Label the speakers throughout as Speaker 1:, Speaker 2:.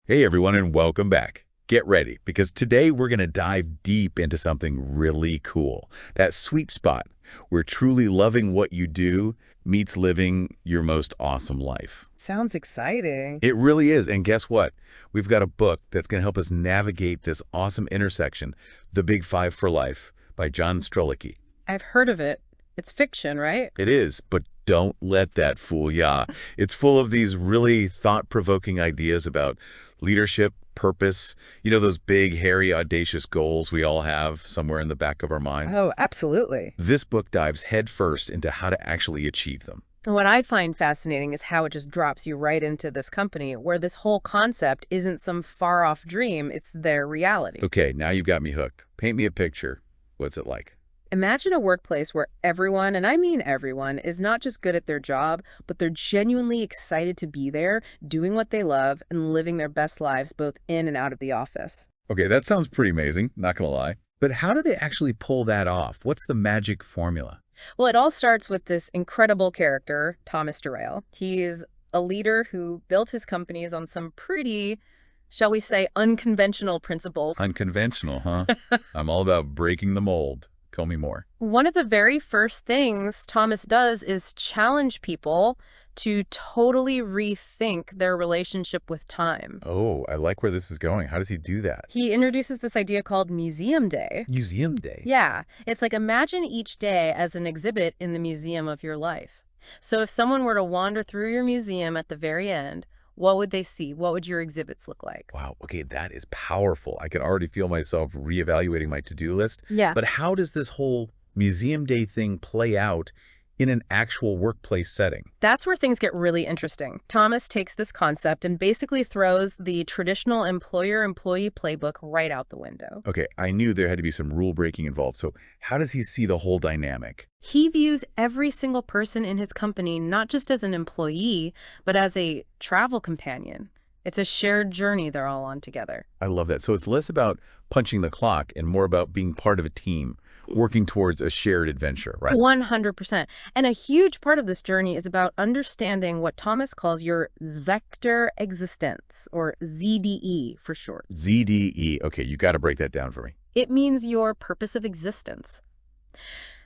Speaker 1: Hey everyone, and welcome back. Get ready, because today we're going to dive deep into something really cool. That sweet spot where truly loving what you do meets living your most awesome life.
Speaker 2: Sounds exciting.
Speaker 1: It really is, and guess what? We've got a book that's going to help us navigate this awesome intersection, The Big Five for Life by John Strelecky.
Speaker 2: I've heard of it. It's fiction, right?
Speaker 1: It is, but don't let that fool ya. It's full of these really thought-provoking ideas about leadership, purpose, those big, hairy, audacious goals we all have somewhere in the back of our mind.
Speaker 2: Oh, absolutely.
Speaker 1: This book dives headfirst into how to actually achieve them.
Speaker 2: What I find fascinating is how it just drops you right into this company where this whole concept isn't some far-off dream, it's their reality.
Speaker 1: Okay, now you've got me hooked. Paint me a picture. What's it like?
Speaker 2: Imagine a workplace where everyone, and I mean everyone, is not just good at their job, but they're genuinely excited to be there, doing what they love, and living their best lives both in and out of the office.
Speaker 1: Okay, that sounds pretty amazing, not gonna lie. But how do they actually pull that off? What's the magic formula?
Speaker 2: Well, it all starts with this incredible character, Thomas Durrell. He is a leader who built his companies on some pretty, shall we say, unconventional principles.
Speaker 1: Unconventional, huh? I'm all about breaking the mold. Tell me more.
Speaker 2: One of the very first things Thomas does is challenge people to totally rethink their relationship with time.
Speaker 1: Oh, I like where this is going. How does he do that?
Speaker 2: He introduces this idea called Museum Day.
Speaker 1: Museum Day.
Speaker 2: Yeah, it's like imagine each day as an exhibit in the museum of your life. So if someone were to wander through your museum at the very end, what would they see? What would your exhibits look like?
Speaker 1: Wow, okay, that is powerful. I can already feel myself reevaluating my to-do list.
Speaker 2: Yeah.
Speaker 1: But how does this whole Museum Day thing play out in an actual workplace setting?
Speaker 2: That's where things get really interesting. Thomas takes this concept and basically throws the traditional employer-employee playbook right out the window.
Speaker 1: Okay, I knew there had to be some rule breaking involved. So how does he see the whole dynamic?
Speaker 2: He views every single person in his company not just as an employee, but as a travel companion. It's a shared journey they're all on together.
Speaker 1: I love that. So it's less about punching the clock and more about being part of a team, working towards a shared adventure, right?
Speaker 2: 100%. And a huge part of this journey is about understanding what Thomas calls your Vector existence, or ZDE for short.
Speaker 1: ZDE. Okay, you got to break that down for me.
Speaker 2: It means your purpose of existence.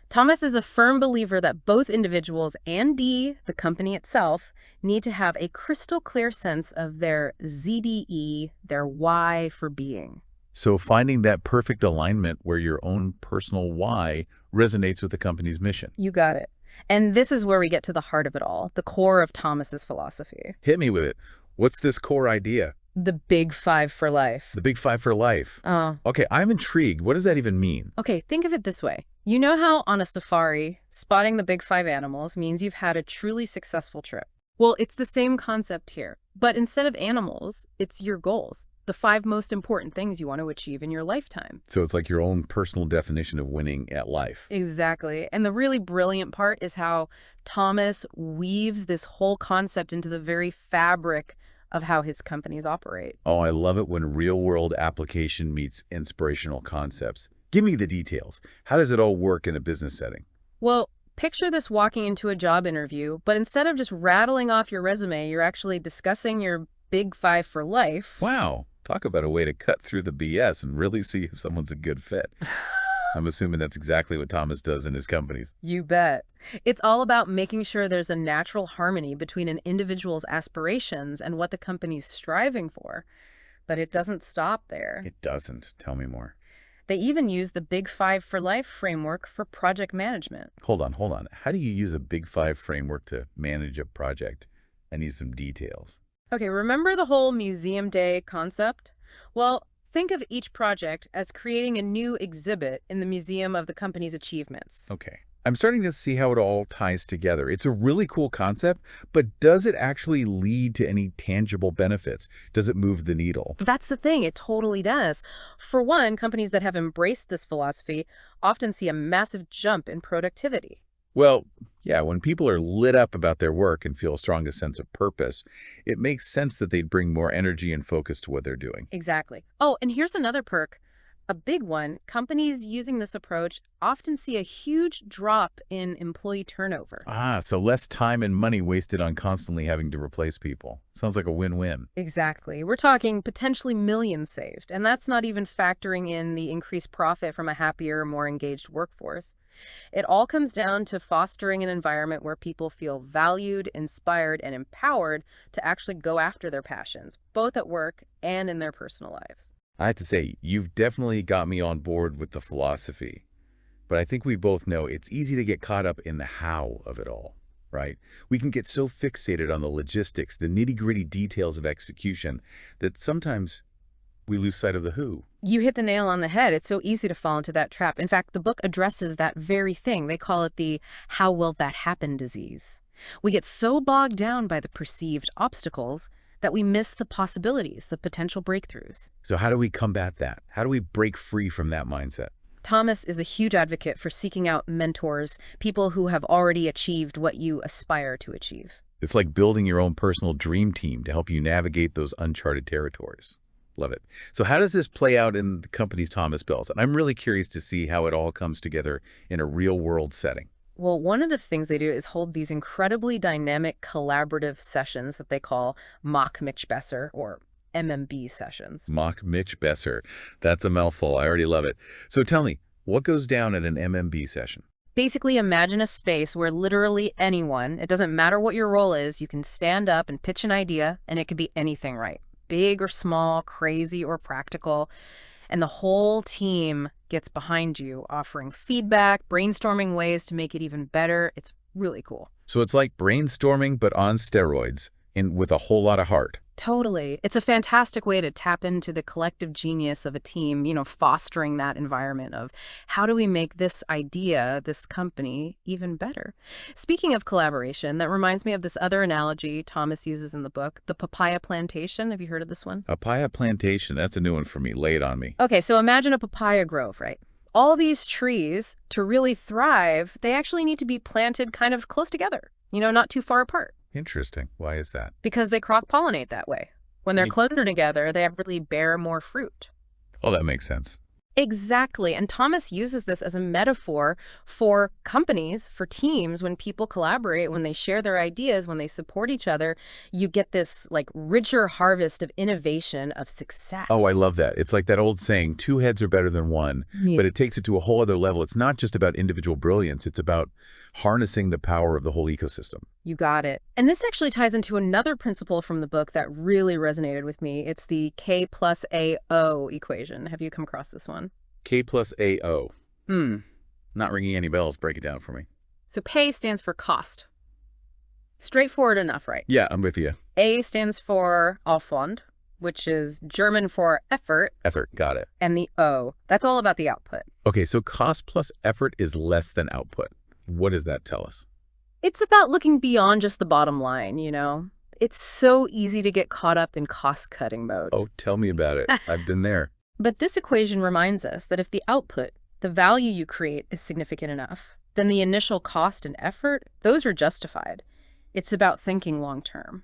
Speaker 2: Thomas is a firm believer that both individuals and the company itself, need to have a crystal clear sense of their ZDE, their why for being.
Speaker 1: So finding that perfect alignment where your own personal why resonates with the company's mission.
Speaker 2: You got it. And this is where we get to the heart of it all, the core of Thomas's philosophy.
Speaker 1: Hit me with it. What's this core idea?
Speaker 2: The big five for life.
Speaker 1: The Big Five for Life.
Speaker 2: Oh,
Speaker 1: Okay, I'm intrigued. What does that even mean?
Speaker 2: okay, think of it this way. You know how on a safari, spotting the big five animals means you've had a truly successful trip? Well, it's the same concept here. But instead of animals, it's your goals. The five most important things you want to achieve in your lifetime.
Speaker 1: So it's like your own personal definition of winning at life.
Speaker 2: Exactly. And the really brilliant part is how Thomas weaves this whole concept into the very fabric of how his companies operate.
Speaker 1: Oh, I love it when real-world application meets inspirational concepts. Give me the details. How does it all work in a business setting?
Speaker 2: Well, picture this walking into a job interview, but instead of just rattling off your resume, you're actually discussing your big five for life.
Speaker 1: Wow, talk about a way to cut through the BS and really see if someone's a good fit. I'm assuming that's exactly what Thomas does in his companies.
Speaker 2: You bet. It's all about making sure there's a natural harmony between an individual's aspirations and what the company's striving for. But it doesn't stop there.
Speaker 1: It doesn't. Tell me more.
Speaker 2: They even use the Big Five for Life framework for project management.
Speaker 1: Hold on, hold on. How do you use a Big Five framework to manage a project? I need some details.
Speaker 2: Okay, remember the whole Museum Day concept? Well, think of each project as creating a new exhibit in the museum of the company's achievements.
Speaker 1: Okay. I'm starting to see how it all ties together. It's a really cool concept, but does it actually lead to any tangible benefits? Does it move the needle?
Speaker 2: That's the thing, it totally does. For one, companies that have embraced this philosophy often see a massive jump in productivity.
Speaker 1: Well, yeah, when people are lit up about their work and feel a stronger sense of purpose, it makes sense that they'd bring more energy and focus to what they're doing.
Speaker 2: Exactly. Oh, and here's another perk. A big one, companies using this approach often see a huge drop in employee turnover.
Speaker 1: Ah, so less time and money wasted on constantly having to replace people. Sounds like a win-win.
Speaker 2: Exactly. We're talking potentially millions saved, and that's not even factoring in the increased profit from a happier, more engaged workforce. It all comes down to fostering an environment where people feel valued, inspired, and empowered to actually go after their passions, both at work and in their personal lives.
Speaker 1: I have to say, you've definitely got me on board with the philosophy. But I think we both know it's easy to get caught up in the how of it all, right? We can get so fixated on the logistics, the nitty-gritty details of execution, that sometimes we lose sight of the who.
Speaker 2: You hit the nail on the head. It's so easy to fall into that trap. In fact, the book addresses that very thing. They call it the "how will that happen" disease. We get so bogged down by the perceived obstacles that we miss the possibilities, the potential breakthroughs.
Speaker 1: So how do we combat that? How do we break free from that mindset?
Speaker 2: Thomas is a huge advocate for seeking out mentors, people who have already achieved what you aspire to achieve.
Speaker 1: It's like building your own personal dream team to help you navigate those uncharted territories. Love it. So how does this play out in the company's Thomas Bells? And I'm really curious to see how it all comes together in a real-world setting.
Speaker 2: Well, one of the things they do is hold these incredibly dynamic collaborative sessions that they call mock Mitch Besser or MMB sessions.
Speaker 1: Mock Mitch Besser. That's a mouthful. I already love it. So tell me, what goes down at an MMB session?
Speaker 2: Basically, imagine a space where literally anyone, it doesn't matter what your role is, you can stand up and pitch an idea, and it could be anything, right? Big or small, crazy or practical. And the whole team gets behind you, offering feedback, brainstorming ways to make it even better. It's really cool.
Speaker 1: So it's like brainstorming, but on steroids and with a whole lot of heart.
Speaker 2: Totally. It's a fantastic way to tap into the collective genius of a team, fostering that environment of how do we make this idea, this company, even better. Speaking of collaboration, that reminds me of this other analogy Thomas uses in the book, the papaya plantation. Have you heard of this one?
Speaker 1: Papaya plantation, that's a new one for me. Lay it on me.
Speaker 2: Okay, so imagine a papaya grove, right? All these trees, to really thrive, they actually need to be planted kind of close together, not too far apart.
Speaker 1: Interesting. Why is that?
Speaker 2: Because they cross-pollinate that way. When they're closer together, they really bear more fruit.
Speaker 1: Oh, that makes sense.
Speaker 2: Exactly. And Thomas uses this as a metaphor for companies, for teams. When people collaborate, when they share their ideas, when they support each other, you get this like richer harvest of innovation, of success.
Speaker 1: Oh, I love that. It's like that old saying, two heads are better than one,
Speaker 2: Yeah.
Speaker 1: but it takes it to a whole other level. It's not just about individual brilliance. It's about harnessing the power of the whole ecosystem.
Speaker 2: You got it. And this actually ties into another principle from the book that really resonated with me. It's the K plus AO equation. Have you come across this one?
Speaker 1: K plus AO. Not ringing any bells. Break it down for me.
Speaker 2: So K stands for cost. Straightforward enough, right?
Speaker 1: Yeah, I'm with you.
Speaker 2: A stands for Aufwand, which is German for effort,
Speaker 1: Effort. Got it.
Speaker 2: and the O, that's all about the output.
Speaker 1: Okay, so cost plus effort is less than output. What does that tell us?
Speaker 2: It's about looking beyond just the bottom line. It's so easy to get caught up in cost-cutting mode.
Speaker 1: Oh, tell me about it. I've been there.
Speaker 2: But this equation reminds us that if the output, the value you create, is significant enough, then the initial cost and effort, those are justified. It's about thinking long-term.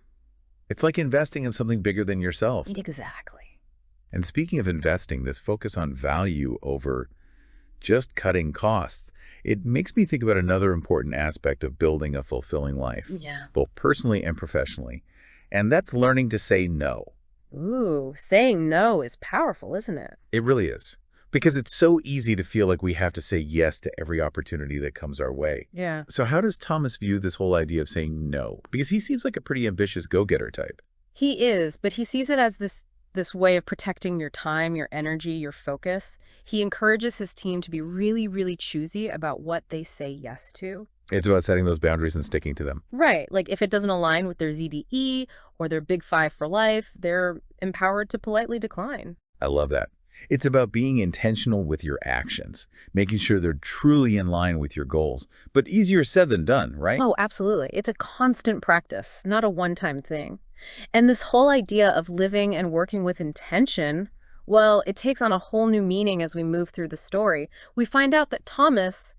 Speaker 1: It's like investing in something bigger than yourself.
Speaker 2: Exactly.
Speaker 1: And speaking of investing, this focus on value over just cutting costs, it makes me think about another important aspect of building a fulfilling life,
Speaker 2: Yeah.
Speaker 1: both personally and professionally, and that's learning to say no.
Speaker 2: Ooh, saying no is powerful, isn't it?
Speaker 1: It really is, because it's so easy to feel like we have to say yes to every opportunity that comes our way.
Speaker 2: Yeah.
Speaker 1: So how does Thomas view this whole idea of saying no? Because he seems like a pretty ambitious go-getter type.
Speaker 2: He is, but he sees it as this way of protecting your time, your energy, your focus. He encourages his team to be really, really choosy about what they say yes to.
Speaker 1: It's about setting those boundaries and sticking to them.
Speaker 2: Right. Like if it doesn't align with their ZDE or their Big Five for life, they're empowered to politely decline.
Speaker 1: I love that. It's about being intentional with your actions, making sure they're truly in line with your goals. But easier said than done, right?
Speaker 2: Oh, absolutely. It's a constant practice, not a one-time thing. And this whole idea of living and working with intention, well, it takes on a whole new meaning as we move through the story. We find out that Thomas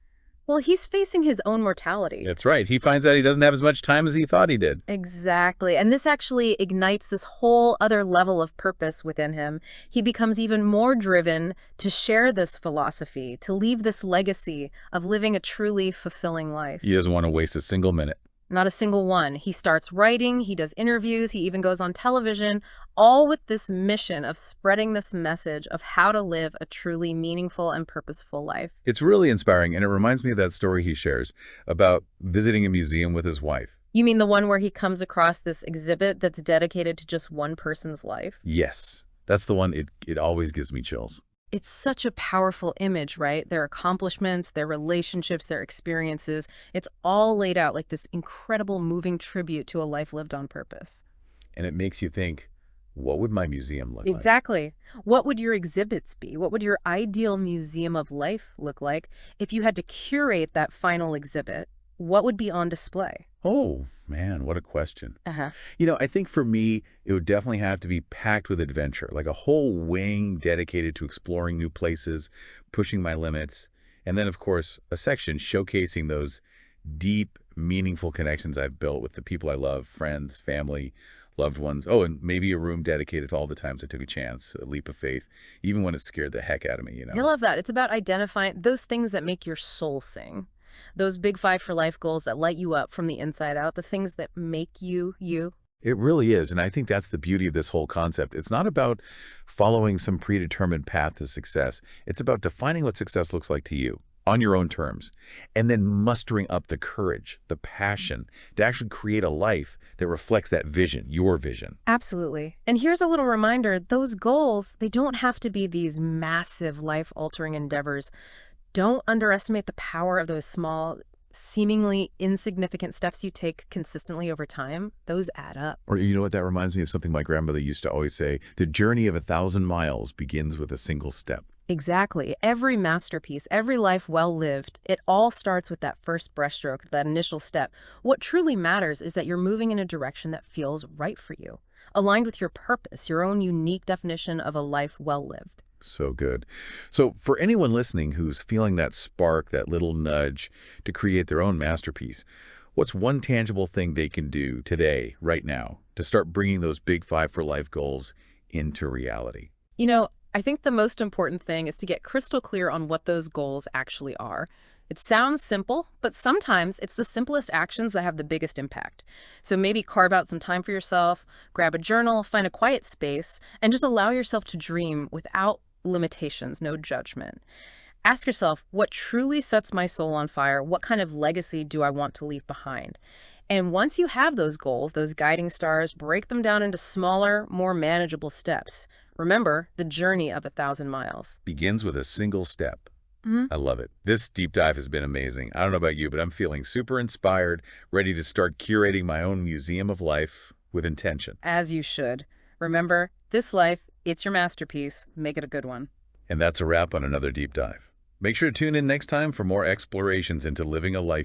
Speaker 2: Well, he's facing his own mortality.
Speaker 1: That's right. He finds out he doesn't have as much time as he thought he did.
Speaker 2: Exactly. And this actually ignites this whole other level of purpose within him. He becomes even more driven to share this philosophy, to leave this legacy of living a truly fulfilling
Speaker 1: He
Speaker 2: life.
Speaker 1: doesn't want to waste a single minute.
Speaker 2: Not a single one. He starts writing, he does interviews, he even goes on television, all with this mission of spreading this message of how to live a truly meaningful and purposeful life.
Speaker 1: It's really inspiring, and it reminds me of that story he shares about visiting a museum with his wife.
Speaker 2: You mean the one where he comes across this exhibit that's dedicated to just one person's life?
Speaker 1: Yes, that's the one. It always gives me chills.
Speaker 2: It's such a powerful image, right? Their accomplishments, their relationships, their experiences. It's all laid out like this incredible moving tribute to a life lived on purpose.
Speaker 1: And it makes you think, what would my museum look like?
Speaker 2: Exactly. What would your exhibits be? What would your ideal museum of life look like if you had to curate that final exhibit? What would be on display?
Speaker 1: Oh, man, what a question.
Speaker 2: Uh-huh.
Speaker 1: I think for me, it would definitely have to be packed with adventure, like a whole wing dedicated to exploring new places, pushing my limits, and then, of course, a section showcasing those deep, meaningful connections I've built with the people I love, friends, family, loved ones. Oh, and maybe a room dedicated to all the times I took a chance, a leap of faith, even when it scared the heck out of me.
Speaker 2: I love that. It's about identifying those things that make your soul sing. Those big five for life goals that light you up from the inside out, the things that make you, you.
Speaker 1: It really is. And I think that's the beauty of this whole concept. It's not about following some predetermined path to success. It's about defining what success looks like to you on your own terms, and then mustering up the courage, the passion to actually create a life that reflects that vision, your vision.
Speaker 2: Absolutely. And here's a little reminder, those goals, they don't have to be these massive life-altering endeavors. Don't underestimate the power of those small, seemingly insignificant steps you take consistently over time. Those add up.
Speaker 1: Or you know what, that reminds me of something my grandmother used to always say, the journey of 1,000 miles begins with a single step.
Speaker 2: Exactly. Every masterpiece, every life well lived, it all starts with that first brushstroke, that initial step. What truly matters is that you're moving in a direction that feels right for you, aligned with your purpose, your own unique definition of a life well lived.
Speaker 1: So good. So for anyone listening who's feeling that spark, that little nudge to create their own masterpiece, what's one tangible thing they can do today, right now, to start bringing those big five for life goals into reality?
Speaker 2: You know, I think the most important thing is to get crystal clear on what those goals actually are. It sounds simple, but sometimes it's the simplest actions that have the biggest impact. So maybe carve out some time for yourself, grab a journal, find a quiet space, and just allow yourself to dream without limitations, no judgment. Ask yourself, what truly sets my soul on fire? What kind of legacy do I want to leave behind? And once you have those goals, those guiding stars, break them down into smaller, more manageable steps. Remember, the journey of 1,000 miles.
Speaker 1: Begins with a single step.
Speaker 2: Mhm.
Speaker 1: I love it. This deep dive has been amazing. I don't know about you, but I'm feeling super inspired, ready to start curating my own museum of life with intention.
Speaker 2: As you should. Remember, this life, it's your masterpiece. Make it a good one.
Speaker 1: And that's a wrap on another deep dive. Make sure to tune in next time for more explorations into living a life